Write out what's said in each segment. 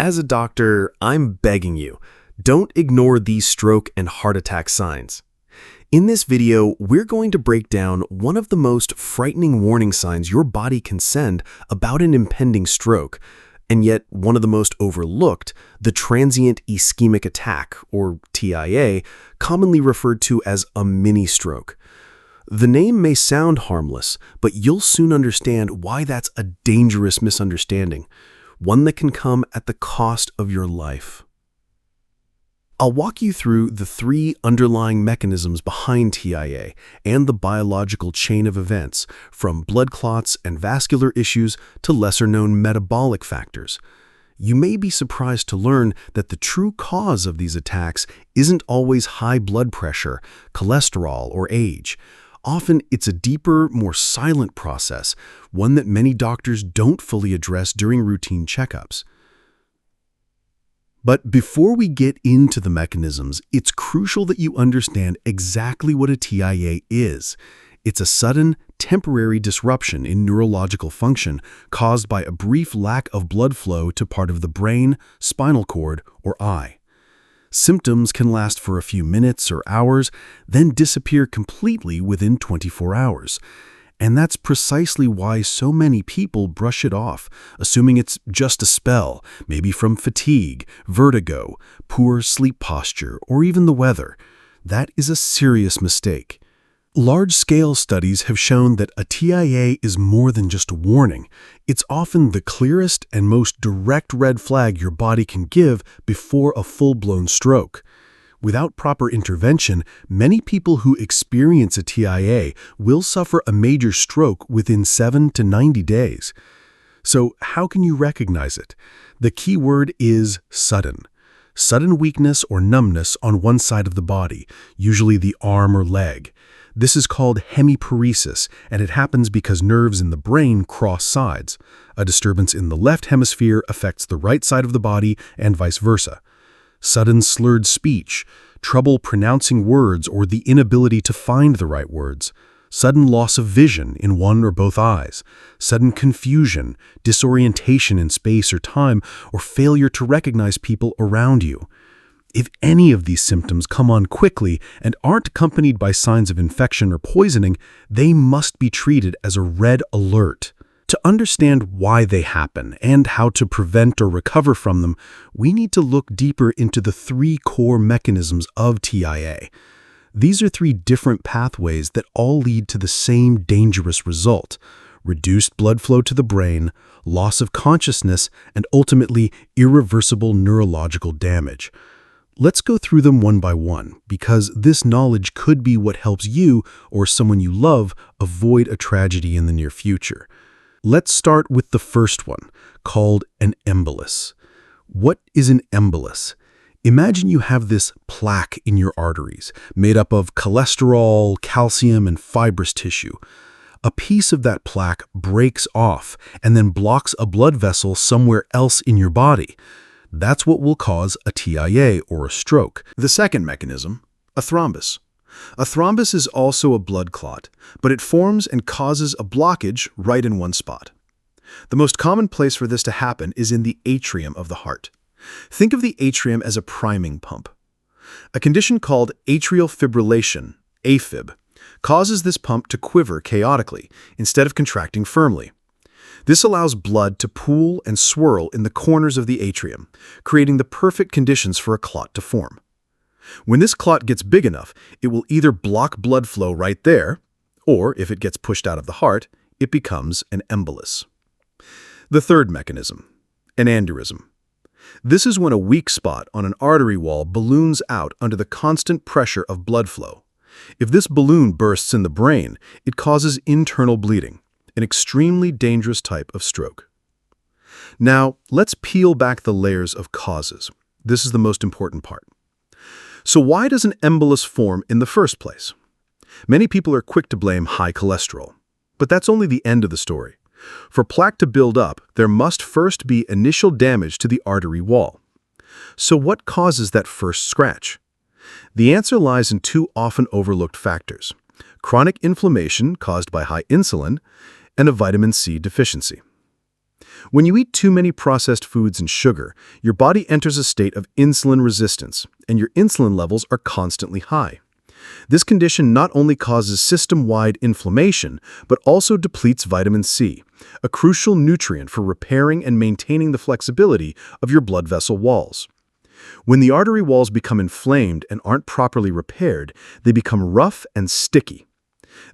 As a doctor, I'm begging you, don't ignore these stroke and heart attack signs. In this video, we're going to break down one of the most frightening warning signs your body can send about an impending stroke, and yet one of the most overlooked, the transient ischemic attack, or TIA, commonly referred to as a mini-stroke. The name may sound harmless, but you'll soon understand why that's a dangerous misunderstanding, one that can come at the cost of your life. I'll walk you through the three underlying mechanisms behind TIA and the biological chain of events, from blood clots and vascular issues to lesser-known metabolic factors. You may be surprised to learn that the true cause of these attacks isn't always high blood pressure, cholesterol, or age. Often, it's a deeper, more silent process, one that many doctors don't fully address during routine checkups. But before we get into the mechanisms, it's crucial that you understand exactly what a TIA is. It's a sudden, temporary disruption in neurological function caused by a brief lack of blood flow to part of the brain, spinal cord, or eye. Symptoms can last for a few minutes or hours, then disappear completely within 24 hours. And that's precisely why so many people brush it off, assuming it's just a spell, maybe from fatigue, vertigo, poor sleep posture, or even the weather. That is a serious mistake. Large-scale studies have shown that a TIA is more than just a warning. It's often the clearest and most direct red flag your body can give before a full-blown stroke. Without proper intervention, many people who experience a TIA will suffer a major stroke within 7 to 90 days. So how can you recognize it? The key word is sudden. Sudden weakness or numbness on one side of the body, usually the arm or leg. This is called hemiparesis, and it happens because nerves in the brain cross sides. A disturbance in the left hemisphere affects the right side of the body and vice versa. Sudden slurred speech, trouble pronouncing words or the inability to find the right words. Sudden loss of vision in one or both eyes. Sudden confusion, disorientation in space or time, or failure to recognize people around you. If any of these symptoms come on quickly and aren't accompanied by signs of infection or poisoning, they must be treated as a red alert. To understand why they happen and how to prevent or recover from them, we need to look deeper into the three core mechanisms of TIA. These are three different pathways that all lead to the same dangerous result: reduced blood flow to the brain, loss of consciousness, and ultimately irreversible neurological damage. Let's go through them one by one, because this knowledge could be what helps you or someone you love avoid a tragedy in the near future. Let's start with the first one, called an embolus. What is an embolus? Imagine you have this plaque in your arteries, made up of cholesterol, calcium, and fibrous tissue. A piece of that plaque breaks off and then blocks a blood vessel somewhere else in your body. That's what will cause a TIA or a stroke. The second mechanism, a thrombus. A thrombus is also a blood clot, but it forms and causes a blockage right in one spot. The most common place for this to happen is in the atrium of the heart. Think of the atrium as a priming pump. A condition called atrial fibrillation, AFib, causes this pump to quiver chaotically instead of contracting firmly. This allows blood to pool and swirl in the corners of the atrium, creating the perfect conditions for a clot to form. When this clot gets big enough, it will either block blood flow right there, or if it gets pushed out of the heart, it becomes an embolus. The third mechanism, an aneurysm. This is when a weak spot on an artery wall balloons out under the constant pressure of blood flow. If this balloon bursts in the brain, it causes internal bleeding, an extremely dangerous type of stroke. Now, let's peel back the layers of causes. This is the most important part. So why does an embolus form in the first place? Many people are quick to blame high cholesterol, but that's only the end of the story. For plaque to build up, there must first be initial damage to the artery wall. So what causes that first scratch? The answer lies in two often overlooked factors: chronic inflammation caused by high insulin and a vitamin C deficiency. When you eat too many processed foods and sugar, your body enters a state of insulin resistance, and your insulin levels are constantly high. This condition not only causes system-wide inflammation, but also depletes vitamin C, a crucial nutrient for repairing and maintaining the flexibility of your blood vessel walls. When the artery walls become inflamed and aren't properly repaired, they become rough and sticky.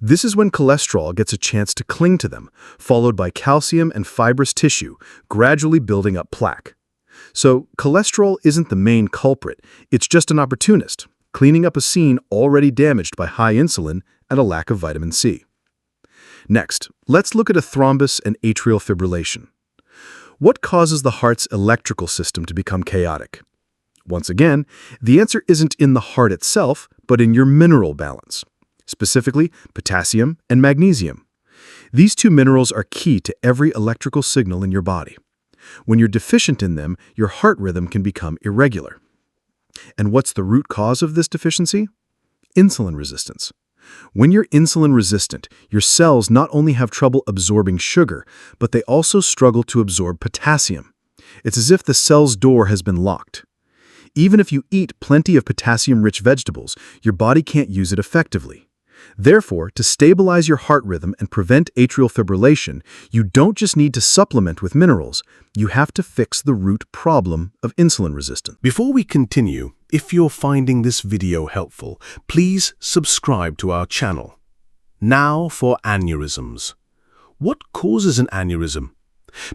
This is when cholesterol gets a chance to cling to them, followed by calcium and fibrous tissue, gradually building up plaque. So, cholesterol isn't the main culprit, it's just an opportunist, cleaning up a scene already damaged by high insulin and a lack of vitamin C. Next, let's look at a thrombus and atrial fibrillation. What causes the heart's electrical system to become chaotic? Once again, the answer isn't in the heart itself, but in your mineral balance, specifically potassium and magnesium. These two minerals are key to every electrical signal in your body. When you're deficient in them, your heart rhythm can become irregular. And what's the root cause of this deficiency? Insulin resistance. When you're insulin resistant, your cells not only have trouble absorbing sugar, but they also struggle to absorb potassium. It's as if the cell's door has been locked. Even if you eat plenty of potassium-rich vegetables, your body can't use it effectively. Therefore, to stabilize your heart rhythm and prevent atrial fibrillation, you don't just need to supplement with minerals, you have to fix the root problem of insulin resistance. Before we continue, if you're finding this video helpful, please subscribe to our channel. Now for aneurysms. What causes an aneurysm?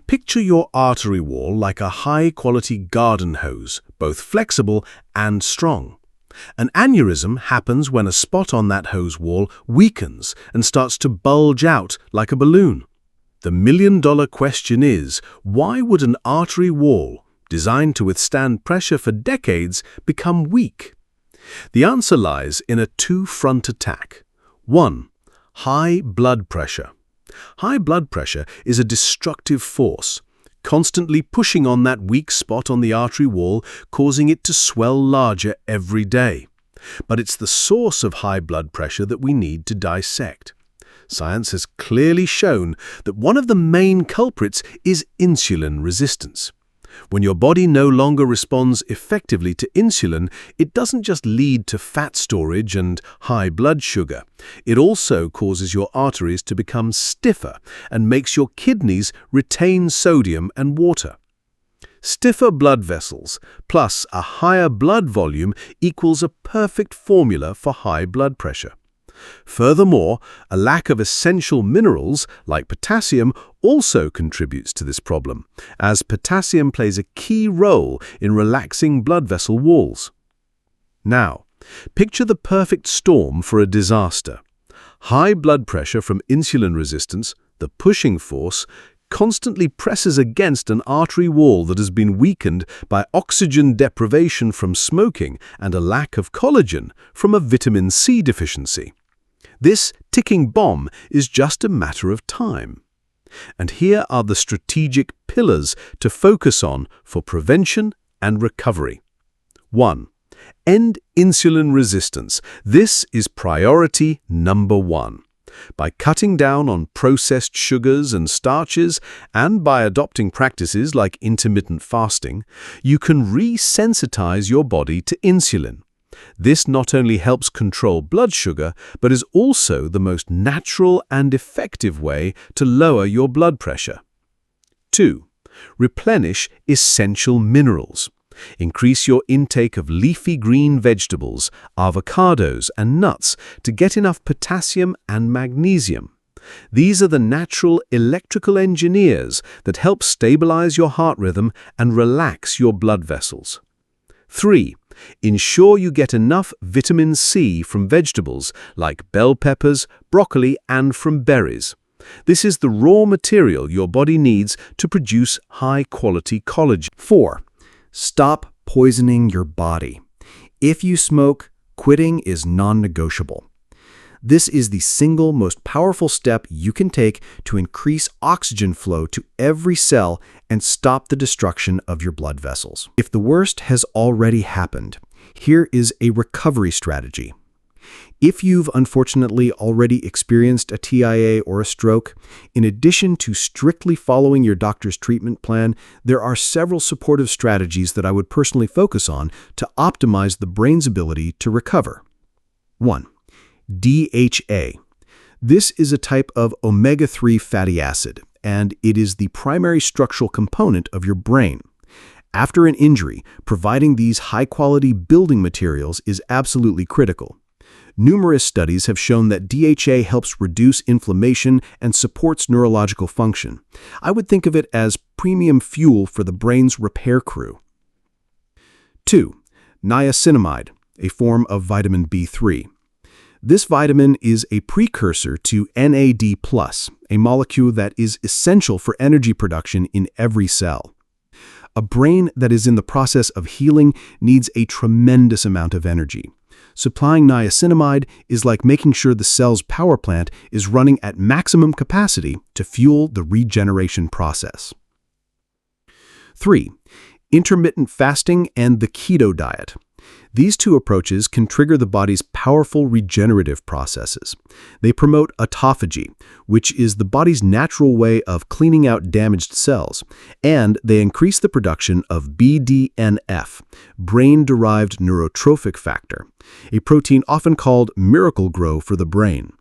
Picture your artery wall like a high-quality garden hose, both flexible and strong. An aneurysm happens when a spot on that hose wall weakens and starts to bulge out like a balloon. The million-dollar question is, why would an artery wall, designed to withstand pressure for decades, become weak? The answer lies in a two-front attack. 1. High blood pressure. High blood pressure is a destructive force, constantly pushing on that weak spot on the artery wall, causing it to swell larger every day. But it's the source of high blood pressure that we need to dissect. Science has clearly shown that one of the main culprits is insulin resistance. When your body no longer responds effectively to insulin, it doesn't just lead to fat storage and high blood sugar. It also causes your arteries to become stiffer and makes your kidneys retain sodium and water. Stiffer blood vessels plus a higher blood volume equals a perfect formula for high blood pressure. Furthermore, a lack of essential minerals, like potassium, also contributes to this problem, as potassium plays a key role in relaxing blood vessel walls. Now, picture the perfect storm for a disaster. High blood pressure from insulin resistance, the pushing force, constantly presses against an artery wall that has been weakened by oxygen deprivation from smoking and a lack of collagen from a vitamin C deficiency. This ticking bomb is just a matter of time. And here are the strategic pillars to focus on for prevention and recovery. 1. End insulin resistance. This is priority number 1. By cutting down on processed sugars and starches, and by adopting practices like intermittent fasting, you can resensitize your body to insulin. This not only helps control blood sugar, but is also the most natural and effective way to lower your blood pressure. 2. Replenish essential minerals. Increase your intake of leafy green vegetables, avocados, and nuts to get enough potassium and magnesium. These are the natural electrical engineers that help stabilize your heart rhythm and relax your blood vessels. 3. Ensure you get enough vitamin C from vegetables like bell peppers, broccoli, and from berries. This is the raw material your body needs to produce high-quality collagen. 4. Stop poisoning your body. If you smoke, quitting is non-negotiable. This is the single most powerful step you can take to increase oxygen flow to every cell and stop the destruction of your blood vessels. If the worst has already happened, here is a recovery strategy. If you've unfortunately already experienced a TIA or a stroke, in addition to strictly following your doctor's treatment plan, there are several supportive strategies that I would personally focus on to optimize the brain's ability to recover. 1. DHA. This is a type of omega-3 fatty acid, and it is the primary structural component of your brain. After an injury, providing these high-quality building materials is absolutely critical. Numerous studies have shown that DHA helps reduce inflammation and supports neurological function. I would think of it as premium fuel for the brain's repair crew. 2. Niacinamide, a form of vitamin B3. This vitamin is a precursor to NAD+, a molecule that is essential for energy production in every cell. A brain that is in the process of healing needs a tremendous amount of energy. Supplying niacinamide is like making sure the cell's power plant is running at maximum capacity to fuel the regeneration process. 3. Intermittent fasting and the keto diet. These two approaches can trigger the body's powerful regenerative processes. They promote autophagy, which is the body's natural way of cleaning out damaged cells, and they increase the production of BDNF, brain-derived neurotrophic factor, a protein often called Miracle-Grow for the brain.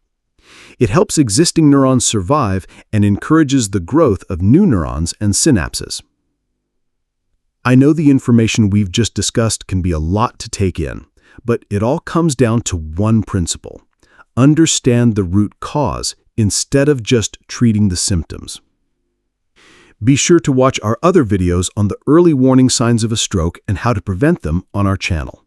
It helps existing neurons survive and encourages the growth of new neurons and synapses. I know the information we've just discussed can be a lot to take in, but it all comes down to one principle: understand the root cause instead of just treating the symptoms. Be sure to watch our other videos on the early warning signs of a stroke and how to prevent them on our channel.